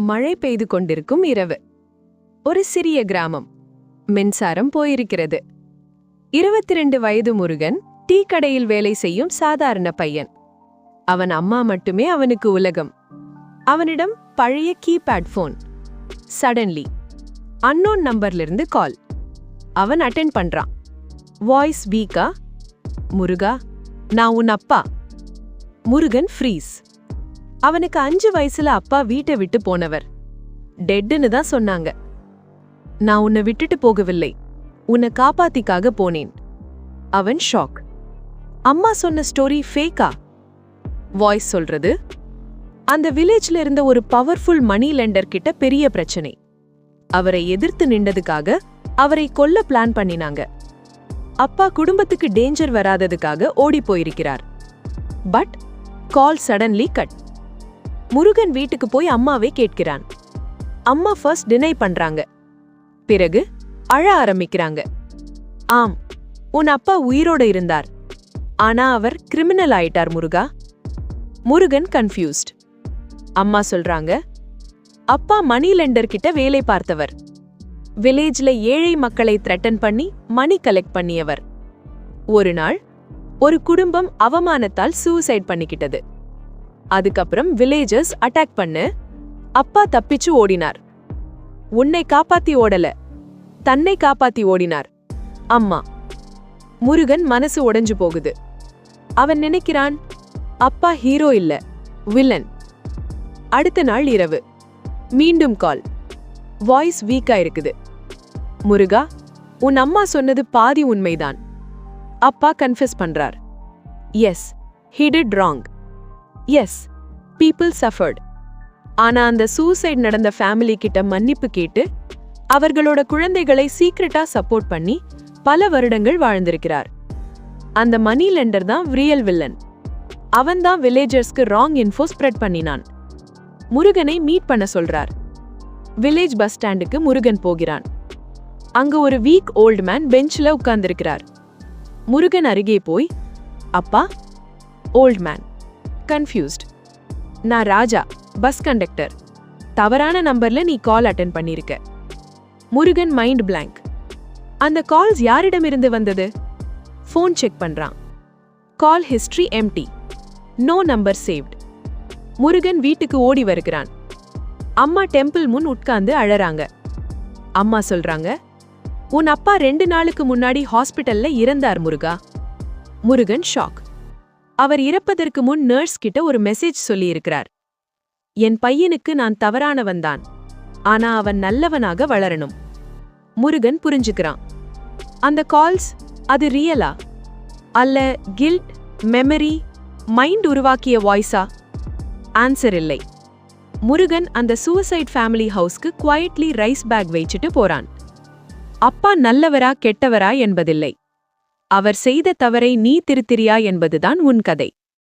மழை பெய்து கொண்டிருக்கும் இரவு. ஒரு சிறிய கிராமம். மின்சாரம் போயிருக்கிறது. 22 வயது முருகன் டீ கடையில் வேலை செய்யும் சாதாரண பையன். அவன் அம்மா மட்டுமே அவனுக்கு உலகம். அவனிடம் பழைய கீபேட் போன். சடன்லி அன்னோன் நம்பர்லிருந்து கால். அவன் அட்டெண்ட் பண்றான். வாய்ஸ் வீக்கா. முருகா, நான் உன் அப்பா. முருகன் ஃப்ரீஸ். அவனுக்கு 5 வயசுல அப்பா வீட்டை விட்டு போனவர். டெட்டுன்னு தான் சொன்னாங்க. நான் உன்னை விட்டுட்டு போகவில்லை, உன்னை காப்பாத்திக்காக போனேன். அவன் ஷாக். அம்மா சொன்ன ஸ்டோரி ஃபேக்கா? வாய்ஸ் சொல்றது, அந்த வில்லேஜ்ல இருந்த ஒரு பவர்ஃபுல் மணி லெண்டர் கிட்ட பெரிய பிரச்சனை. அவரை எதிர்த்து நின்றதுக்காக அவரை கொல்ல பிளான் பண்ணினாங்க. அப்பா குடும்பத்துக்கு டேஞ்சர் வராததுக்காக ஓடி போயிருக்கிறார். But call suddenly cut. Murugan வீட்டுக்கு போய் அம்மாவை கேட்கிறான். அம்மா ஃபர்ஸ்ட் டினை பண்றாங்க. பிறகு அழ ஆரம்பிக்கிறாங்க. ஆம், உன் அப்பா உயிரோட இருந்தார், ஆனா அவர் கிரிமினல் ஆயிட்டார் முருகா. முருகன் கன்ஃபியூஸ்ட். அம்மா சொல்றாங்க, அப்பா மணி லெண்டர் கிட்ட வேலை பார்த்தவர். வில்லேஜ்ல ஏழை மக்களை த்ரெட்டன் பண்ணி மணி கலெக்ட் பண்ணியவர். ஒரு நாள் ஒரு குடும்பம் அவமானத்தால் சூசைட் பண்ணிக்கிட்டது. அதுக்கப்புறம் வில்லேஜர்ஸ் அட்டாக் பண்ணு அப்பா தப்பிச்சு ஓடினார். உன்னை காப்பாத்தி ஓடல, தன்னை காப்பாத்தி ஓடினார். அம்மா. முருகன் மனசு உடைஞ்சு போகுது. அவன் நினைக்கிறான், அப்பா ஹீரோ இல்ல, வில்லன். அடுத்த நாள் இரவு மீண்டும் கால். வாய்ஸ் வீக்கா இருக்குது. முருகா, உன் அம்மா சொன்னது பாதி உண்மைதான். அப்பா கன்ஃபெஸ் பண்றார். Yes, he did wrong. Yes, people suffered. ஆனா அந்த சூசைட் நடந்த ஃபேமிலி கிட்ட மன்னிப்பு கேட்டு அவர்களோட குழந்தைகளை சீக்ரெட்டா சப்போர்ட் பண்ணி பல வருடங்கள் வாழ்ந்திருக்கிறார். அந்த மணி லெண்டர் தான் ரியல் வில்லன். அவன் தான் வில்லேஜர்ஸ்க்கு ராங் இன்ஃபோ ஸ்ப்ரெட் பண்ணினான். முருகனை மீட் பண்ண சொல்றார். வில்லேஜ் பஸ் ஸ்டாண்டுக்கு முருகன் போகிறான். அங்க ஒரு வீக் ஓல்டு மேன் பெஞ்ச்ல உட்கார்ந்திருக்கிறார். முருகன் அருகே போய், அப்பா. Old man confused. நான் ராஜா, பஸ் கண்டக்டர். தவறான நம்பர்ல நீ கால் அட்டெண்ட் பண்ணிருக்க. Murugan mind blank. அந்த கால்ஸ் யாரிடமிருந்து வந்தது? ஃபோன் செக் பண்றான். Call history empty. No number saved. Murugan வீட்டுக்கு ஓடி வருகிறான். அம்மா டெம்பிள் முன் உட்கார்ந்து அழறாங்க. அம்மா சொல்றாங்க, உன் அப்பா 2 நாளுக்கு முன்னாடி ஹாஸ்பிட்டல்ல இறந்தார் முருகா. முருகன் ஷாக். அவர் இறப்பதற்கு முன் நர்ஸ் கிட்ட ஒரு மெசேஜ் சொல்லி இருக்கிறார். என் பையனுக்கு நான் தவறானவன்தான், ஆனா அவன் நல்லவனாக வளரணும். முருகன் புரிஞ்சுக்கிறான். அந்த கால்ஸ், அது ரியலா அல்ல கில்ட், மெமரி, மைண்ட் உருவாக்கிய வாய்ஸா? ஆன்சர் இல்லை. முருகன் அந்த சூசைட் ஃபேமிலி ஹவுஸ்க்கு குவைட்லி ரைஸ் பேக் வச்சிட்டு போறான். அப்பா நல்லவரா கெட்டவரா என்பதில்லை, அவர் செய்த தவறை நீ திருத்திரியா என்பதுதான் உன் கதை.